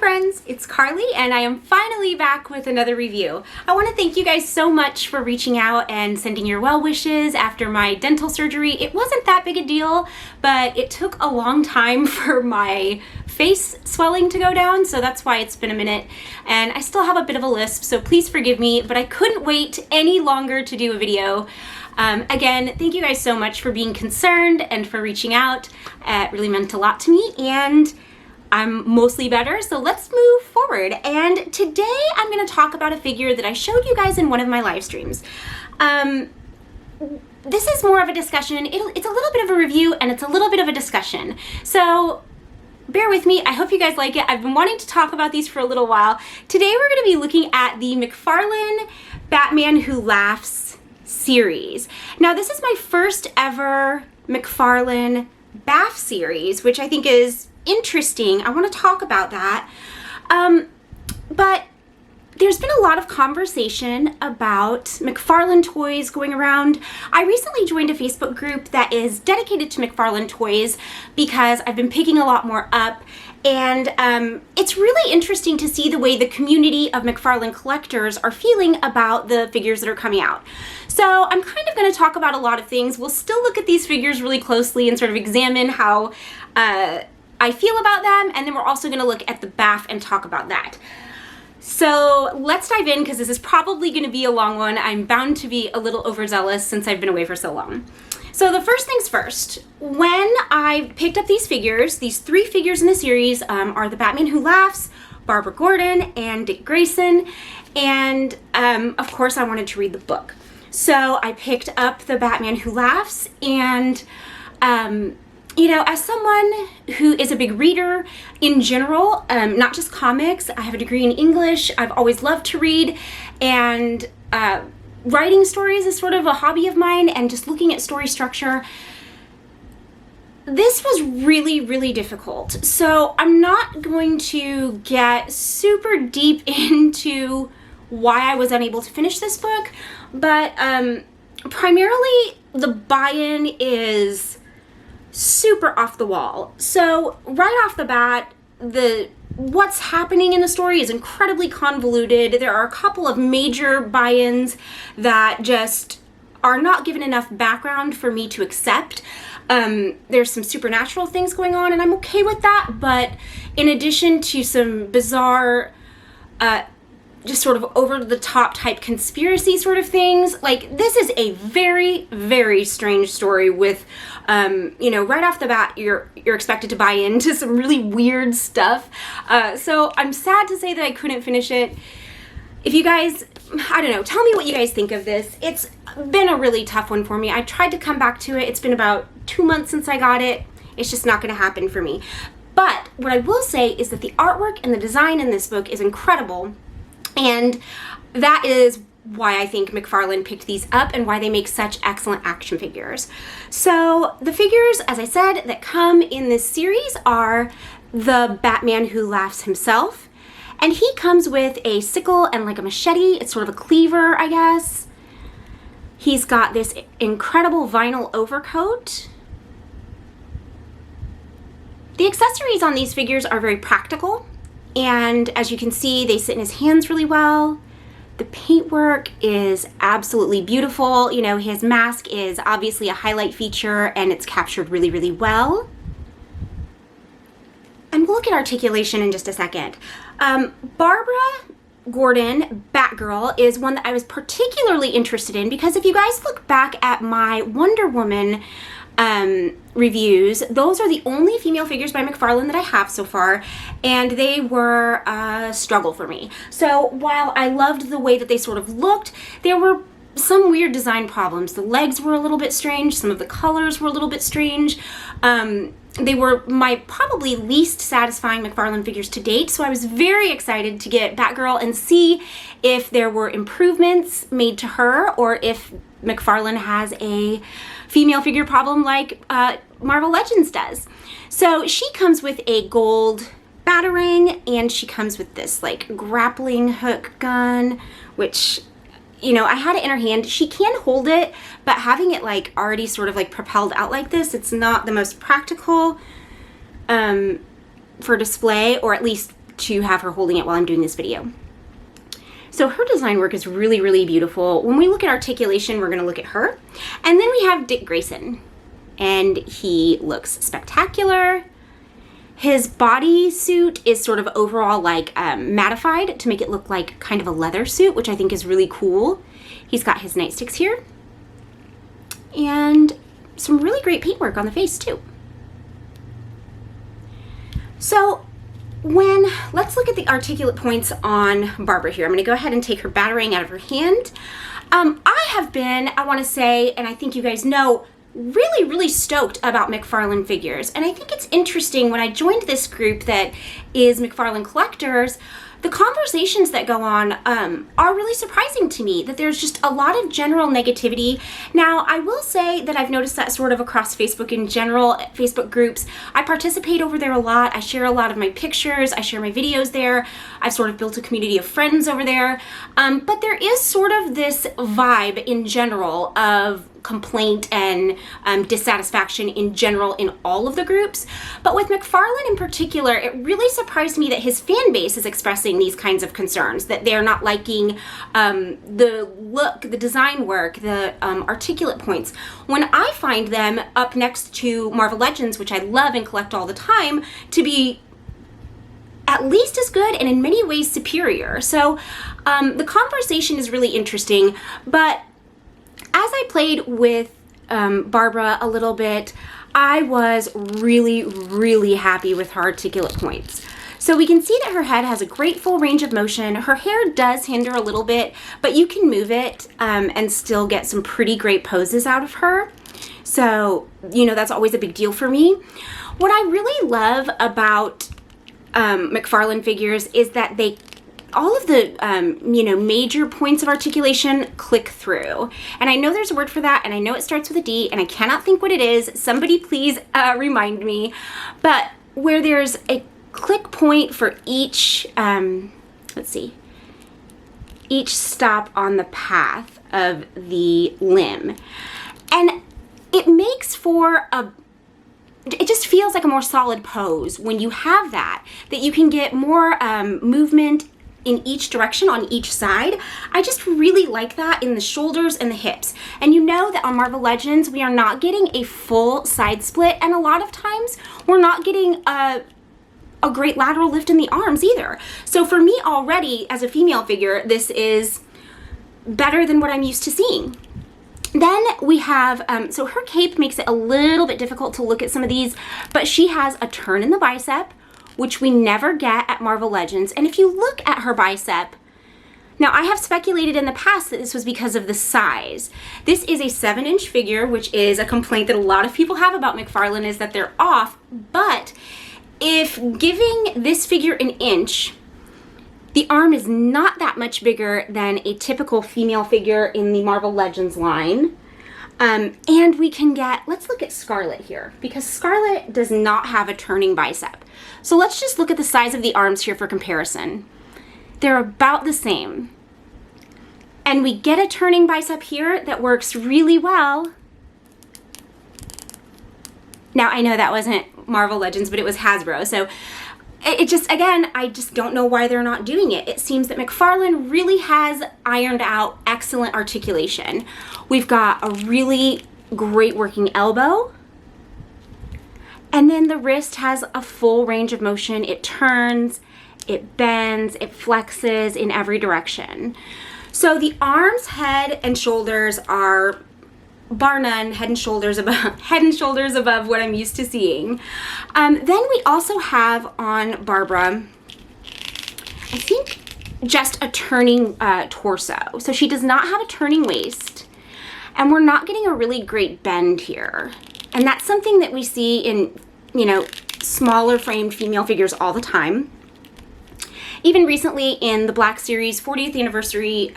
friends, it's Carly and I am finally back with another review. I want to thank you guys so much for reaching out and sending your well wishes after my dental surgery. It wasn't that big a deal, but it took a long time for my face swelling to go down, so that's why it's been a minute. And I still have a bit of a lisp, so please forgive me, but I couldn't wait any longer to do a video. Again, thank you guys so much for being concerned and for reaching out. It really meant a lot to me, and I'm mostly better, so let's move forward. And today I'm going to talk about a figure that I showed you guys in one of my live streams. This is more of a discussion. It's a little bit of a review and it's a little bit of a discussion. So bear with me. I hope you guys like it. I've been wanting to talk about these for a little while. Today we're going to be looking at the McFarlane Batman Who Laughs series. Now this is my first ever McFarlane Bat series, which I think is interesting. I want to talk about that. But there's been a lot of conversation about McFarlane toys going around. I recently joined a Facebook group that is dedicated to McFarlane toys because I've been picking a lot more up, and it's really interesting to see the way the community of McFarlane collectors are feeling about the figures that are coming out. So I'm kind of going to talk about a lot of things. We'll still look at these figures really closely and sort of examine how I feel about them, and then we're also going to look at the BAF and talk about that. So let's dive in, because this is probably going to be a long one. I'm bound to be a little overzealous since I've been away for so long. So the first things first, when I picked up these figures, these three figures in the series are the Batman Who Laughs, Barbara Gordon, and Dick Grayson, and of course I wanted to read the book. So I picked up the Batman Who Laughs, and you know, as someone who is a big reader in general, not just comics, I have a degree in English, I've always loved to read, and writing stories is sort of a hobby of mine, and just looking at story structure. This was really, really difficult. So I'm not going to get super deep into why I was unable to finish this book, but primarily the buy-in is super off the wall. So right off the bat, what's happening in the story is incredibly convoluted. There are a couple of major buy-ins that just are not given enough background for me to accept. There's some supernatural things going on, and I'm okay with that, but in addition to some bizarre just sort of over-the-top type conspiracy sort of things, like, this is a very, very strange story with, you know, right off the bat, you're expected to buy into some really weird stuff. So I'm sad to say that I couldn't finish it. If you guys, I don't know, tell me what you guys think of this. It's been a really tough one for me. I tried to come back to it. It's been about 2 months since I got it. It's just not going to happen for me. But what I will say is that the artwork and the design in this book is incredible. And that is why I think McFarlane picked these up and why they make such excellent action figures. So the figures, as I said, that come in this series are the Batman Who Laughs himself. And he comes with a sickle and like a machete. It's sort of a cleaver, I guess. He's got this incredible vinyl overcoat. The accessories on these figures are very practical. And as you can see, they sit in his hands really well. The paintwork is absolutely beautiful. You know, his mask is obviously a highlight feature, and it's captured really, really well. And we'll look at articulation in just a second. Barbara Gordon, Batgirl, is one that I was particularly interested in because if you guys look back at my Wonder Woman reviews, those are the only female figures by McFarlane that I have so far, and they were a struggle for me. So while I loved the way that they sort of looked, there were some weird design problems. The legs were a little bit strange, some of the colors were a little bit strange. They were my probably least satisfying McFarlane figures to date, so I was very excited to get Batgirl and see if there were improvements made to her, or if McFarlane has a female figure problem like Marvel Legends does. So she comes with a gold batarang, and she comes with this like grappling hook gun, which, you know, I had it in her hand. She can hold it, but having it like already sort of like propelled out like this, it's not the most practical for display, or at least to have her holding it while I'm doing this video. So her design work is really, really beautiful. When we look at articulation, we're gonna look at her. And then we have Dick Grayson, and he looks spectacular. His bodysuit is sort of overall like mattified to make it look like kind of a leather suit, which I think is really cool. He's got his nightsticks here. And some really great paintwork on the face too. So let's look at the articulate points on Barbara here. I'm gonna go ahead and take her Batarang out of her hand. I have been, I wanna say, and I think you guys know, really, really stoked about McFarlane figures. And I think it's interesting, when I joined this group that is McFarlane Collectors, the conversations that go on are really surprising to me, that there's just a lot of general negativity. Now, I will say that I've noticed that sort of across Facebook in general, Facebook groups. I participate over there a lot. I share a lot of my pictures. I share my videos there. I've sort of built a community of friends over there. But there is sort of this vibe in general of complaint and dissatisfaction in general in all of the groups. But with McFarlane in particular, it really surprised me that his fan base is expressing these kinds of concerns, that they're not liking the look, the design work, the articulate points, when I find them up next to Marvel Legends, which I love and collect all the time, to be at least as good and in many ways superior. So the conversation is really interesting, but as I played with Barbara a little bit, I was really, really happy with her articulate points. So we can see that her head has a great full range of motion. Her hair does hinder a little bit, but you can move it and still get some pretty great poses out of her. So, you know, that's always a big deal for me. What I really love about McFarlane figures is that all of the, major points of articulation click through. And I know there's a word for that, and I know it starts with a D, and I cannot think what it is. Somebody please remind me. But where there's a click point for each, each stop on the path of the limb. And it makes for it just feels like a more solid pose when you have that you can get more movement in each direction on each side. I just really like that in the shoulders and the hips. And you know that on Marvel Legends, we are not getting a full side split, and a lot of times we're not getting a great lateral lift in the arms either. So for me already, as a female figure, this is better than what I'm used to seeing. Then we have, so her cape makes it a little bit difficult to look at some of these, but she has a turn in the bicep, which we never get at Marvel Legends. And if you look at her bicep, now I have speculated in the past that this was because of the size. This is a 7-inch figure, which is a complaint that a lot of people have about McFarlane, is that they're off. But if giving this figure an inch, the arm is not that much bigger than a typical female figure in the Marvel Legends line. And we can get, let's look at Scarlet here, because Scarlet does not have a turning bicep. So let's just look at the size of the arms here for comparison. They're about the same. And we get a turning bicep here that works really well. Now, I know that wasn't Marvel Legends, but it was Hasbro. So it just, again, I just don't know why they're not doing it. It seems that McFarlane really has ironed out excellent articulation. We've got a really great working elbow. And then the wrist has a full range of motion. It turns, it bends, it flexes in every direction. So the arms, head, and shoulders are, bar none, head and shoulders above what I'm used to seeing. Then we also have on Barbara, I think, just a turning torso. So she does not have a turning waist, and we're not getting a really great bend here. And that's something that we see in, smaller framed female figures all the time. Even recently in the Black Series 40th anniversary,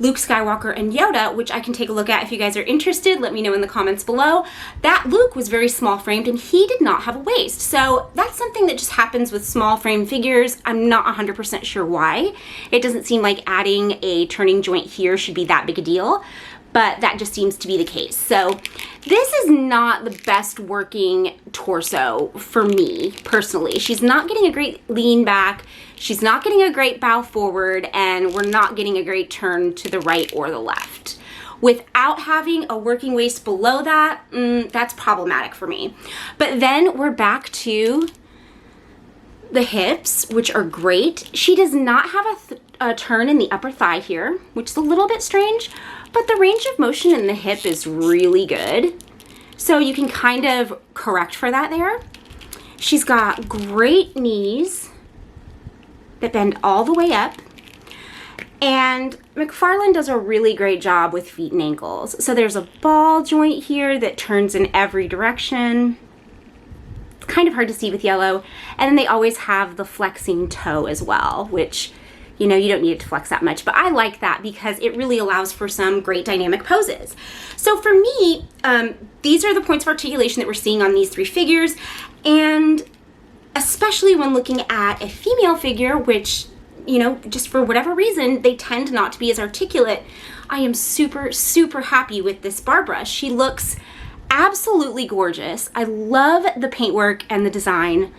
Luke Skywalker and Yoda, which I can take a look at if you guys are interested. Let me know in the comments below. That Luke was very small framed and he did not have a waist. So that's something that just happens with small frame figures. I'm not 100% sure why. It doesn't seem like adding a turning joint here should be that big a deal. but that just seems to be the case. So this is not the best working torso for me personally. She's not getting a great lean back, she's not getting a great bow forward, and we're not getting a great turn to the right or the left. Without having a working waist below that, that's problematic for me. But then we're back to the hips, which are great. She does not have a turn in the upper thigh here, which is a little bit strange, but the range of motion in the hip is really good. So you can kind of correct for that there. She's got great knees that bend all the way up. And McFarlane does a really great job with feet and ankles. So there's a ball joint here that turns in every direction. It's kind of hard to see with yellow. And then they always have the flexing toe as well, which, you know, you don't need it to flex that much, but I like that because it really allows for some great dynamic poses. So for me, these are the points of articulation that we're seeing on these three figures. And especially when looking at a female figure, which, you know, just for whatever reason, they tend not to be as articulate, I am super, super happy with this bar brush. She looks absolutely gorgeous. I love the paintwork and the design.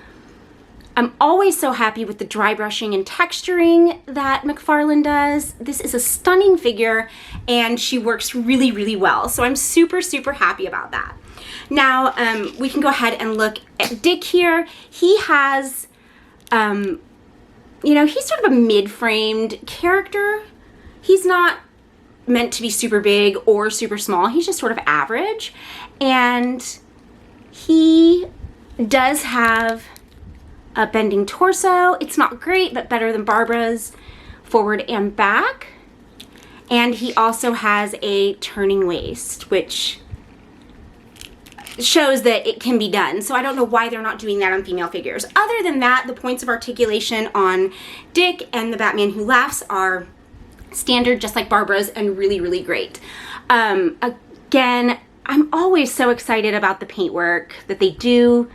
I'm always so happy with the dry brushing and texturing that McFarlane does. This is a stunning figure and she works really, really well. So I'm super, super happy about that. Now, we can go ahead and look at Dick here. He has, you know, he's sort of a mid-framed character. He's not meant to be super big or super small. He's just sort of average. And he does have a bending torso. It's not great, but better than Barbara's forward and back. And he also has a turning waist, which shows that it can be done. So I don't know why they're not doing that on female figures. Other than that, the points of articulation on Dick and the Batman Who Laughs are standard, just like Barbara's, and really, really great. Again, I'm always so excited about the paintwork that they do.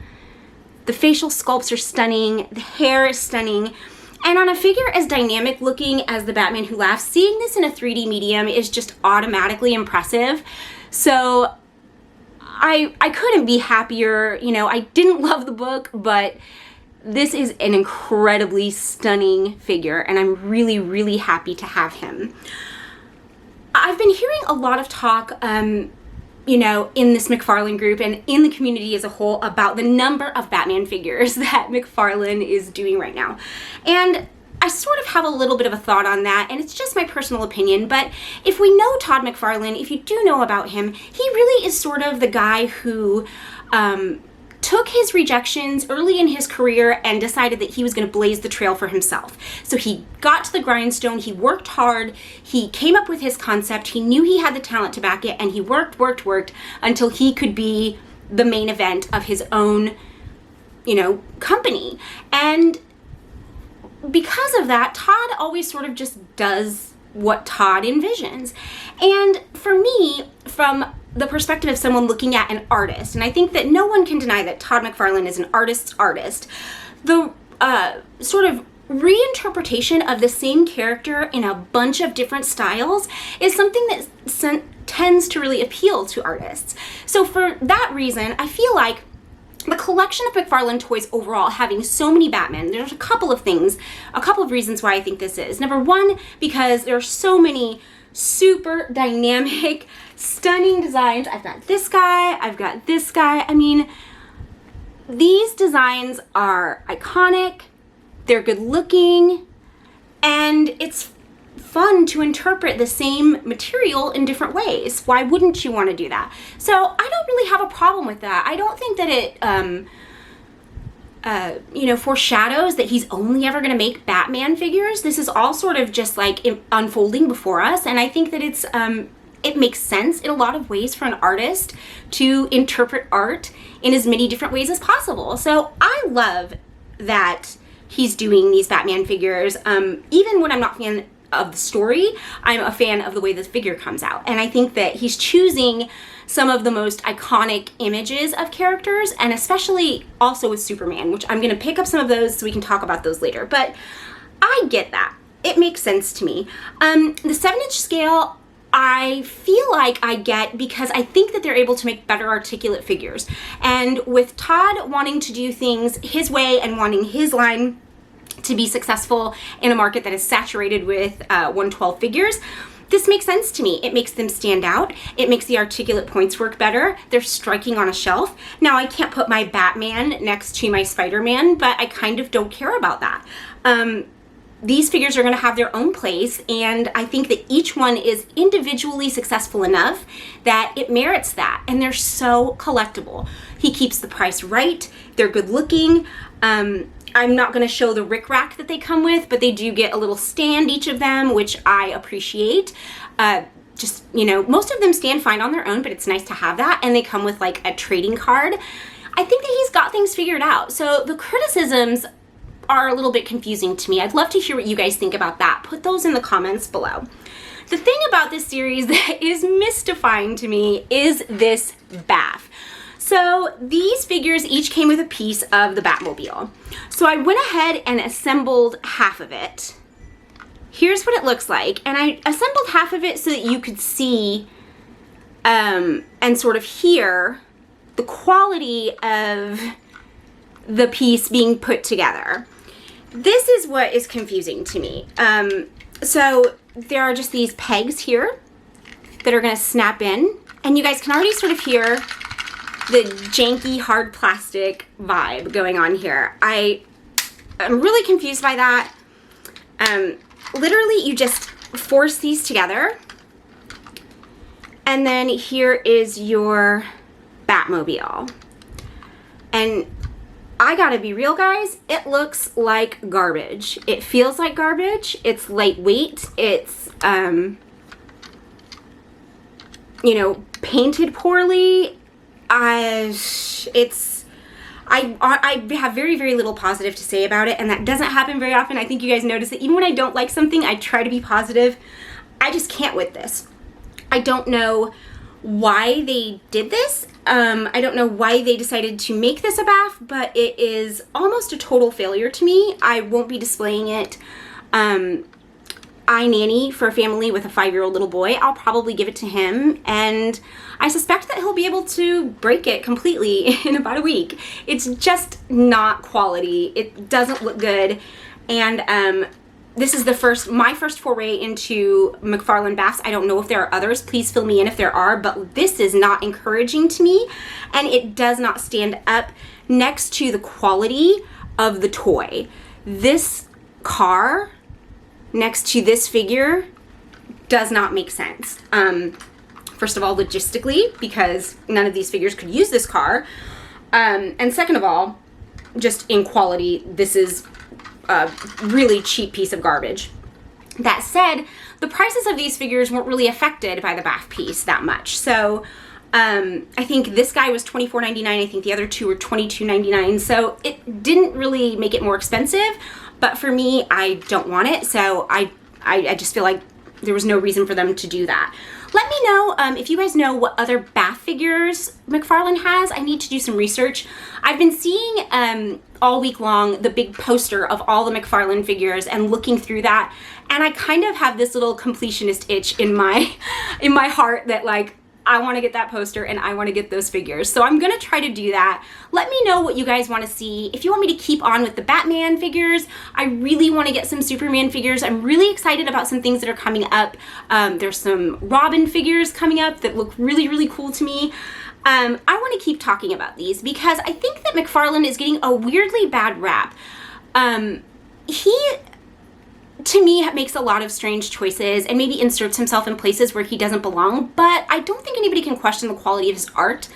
The facial sculpts are stunning, the hair is stunning, and on a figure as dynamic looking as the Batman Who Laughs, seeing this in a 3D medium is just automatically impressive. So I couldn't be happier. You know, I didn't love the book, but this is an incredibly stunning figure, and I'm really, really happy to have him. I've been hearing a lot of talk, you know, in this McFarlane group and in the community as a whole about the number of Batman figures that McFarlane is doing right now. And I sort of have a little bit of a thought on that, and it's just my personal opinion, but if we know Todd McFarlane, if you do know about him, he really is sort of the guy who took his rejections early in his career and decided that he was going to blaze the trail for himself. So he got to the grindstone, he worked hard, he came up with his concept, he knew he had the talent to back it, and he worked until he could be the main event of his own, you know, company. And because of that, Todd always sort of just does what Todd envisions. And for me, from the perspective of someone looking at an artist, and I think that no one can deny that Todd McFarlane is an artist's artist, the sort of reinterpretation of the same character in a bunch of different styles is something that tends to really appeal to artists. So for that reason, I feel like the collection of McFarlane toys overall, having so many Batman, there's a couple of reasons why I think this is. Number one, because there are so many super dynamic, stunning designs. I've got this guy, I've got this guy. I mean, these designs are iconic, they're good looking, and it's fun to interpret the same material in different ways. Why wouldn't you want to do that? So I don't really have a problem with that. I don't think that it you know, foreshadows that he's only ever going to make Batman figures. This is all sort of just like unfolding before us, and I think that it's it makes sense in a lot of ways for an artist to interpret art in as many different ways as possible. So I love that he's doing these Batman figures. Even when I'm not a fan of the story, I'm a fan of the way this figure comes out. And I think that he's choosing some of the most iconic images of characters, and especially also with Superman, which I'm going to pick up some of those so we can talk about those later. But I get that. It makes sense to me. The 7-inch scale, I feel like I get because I think that they're able to make better articulate figures. And with Todd wanting to do things his way and wanting his line to be successful in a market that is saturated with 112 figures, this makes sense to me. It makes them stand out. It makes the articulate points work better. They're striking on a shelf. Now, I can't put my Batman next to my Spider-Man, but I kind of don't care about that. These figures are going to have their own place, and I think that each one is individually successful enough that it merits that, and they're so collectible. He keeps the price right. They're good looking. I'm not going to show the rickrack that they come with, but they do get a little stand, each of them, which I appreciate. Just, you know, most of them stand fine on their own, but it's nice to have that, and they come with like a trading card. I think that he's got things figured out. So the criticisms are a little bit confusing to me. I'd love to hear what you guys think about that. Put those in the comments below. The thing about this series that is mystifying to me is this bath. So these figures each came with a piece of the Batmobile. So I went ahead and assembled half of it. Here's what it looks like. And I assembled half of it so that you could see and sort of hear the quality of the piece being put together. This is what is confusing to me. So there are just these pegs here that are gonna snap in, and you guys can already sort of hear the janky hard plastic vibe going on here. I'm really confused by that. Literally you just force these together, and then here is your Batmobile. And I gotta be real, guys, it looks like garbage. It feels like garbage. It's lightweight. It's, you know, painted poorly. I have very, very little positive to say about it, and that doesn't happen very often. I think you guys notice that even when I don't like something, I try to be positive. I just can't with this. I don't know why they did this. I don't know why they decided to make this a bath, but it is almost a total failure to me. I won't be displaying it. I nanny for a family with a 5-year-old little boy. I'll probably give it to him, and I suspect that he'll be able to break it completely in about a week. It's just not quality. It doesn't look good, and this is my first foray into McFarlane baths. I don't know if there are others. Please fill me in if there are, but this is not encouraging to me, and it does not stand up next to the quality of the toy. This car next to this figure does not make sense. First of all, logistically, because none of these figures could use this car. And second of all, just in quality, this is a really cheap piece of garbage. That said, the prices of these figures weren't really affected by the bath piece that much. So I think this guy was $24.99. I think the other two were $22.99. So it didn't really make it more expensive, but for me, I don't want it. So I just feel like there was no reason for them to do that. Let me know if you guys know what other bath figures McFarlane has. I need to do some research. I've been seeing all week long the big poster of all the McFarlane figures and looking through that, and I kind of have this little completionist itch in my heart that, like, I want to get that poster and I want to get those figures. So I'm going to try to do that. Let me know what you guys want to see. If you want me to keep on with the Batman figures, I really want to get some Superman figures. I'm really excited about some things that are coming up. There's some Robin figures coming up that look really, really cool to me. I want to keep talking about these because I think that McFarlane is getting a weirdly bad rap. He, to me, makes a lot of strange choices and maybe inserts himself in places where he doesn't belong, but I don't think anybody can question the quality of his art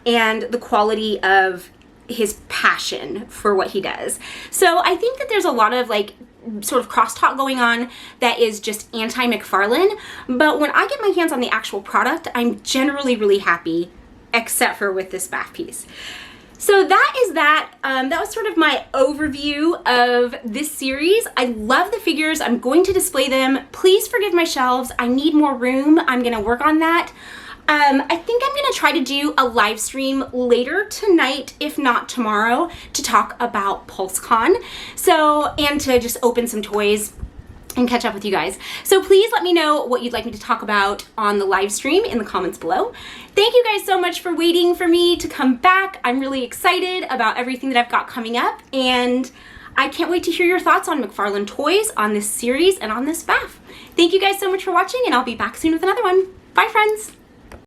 and the quality of his passion for what he does. So I think that there's a lot of, like, sort of crosstalk going on that is just anti-McFarlane, but when I get my hands on the actual product, I'm generally really happy, except for with this bath piece. So that is that. That was sort of my overview of this series. I love the figures. I'm going to display them. Please forgive my shelves. I need more room. I'm going to work on that. I think I'm going to try to do a live stream later tonight, if not tomorrow, to talk about PulseCon. So, and to just open some toys and catch up with you guys. So please let me know what you'd like me to talk about on the live stream in the comments below. Thank you guys so much for waiting for me to come back. I'm really excited about everything that I've got coming up, and I can't wait to hear your thoughts on McFarlane toys, on this series, and on this BAF. Thank you guys so much for watching, and I'll be back soon with another one. Bye, friends.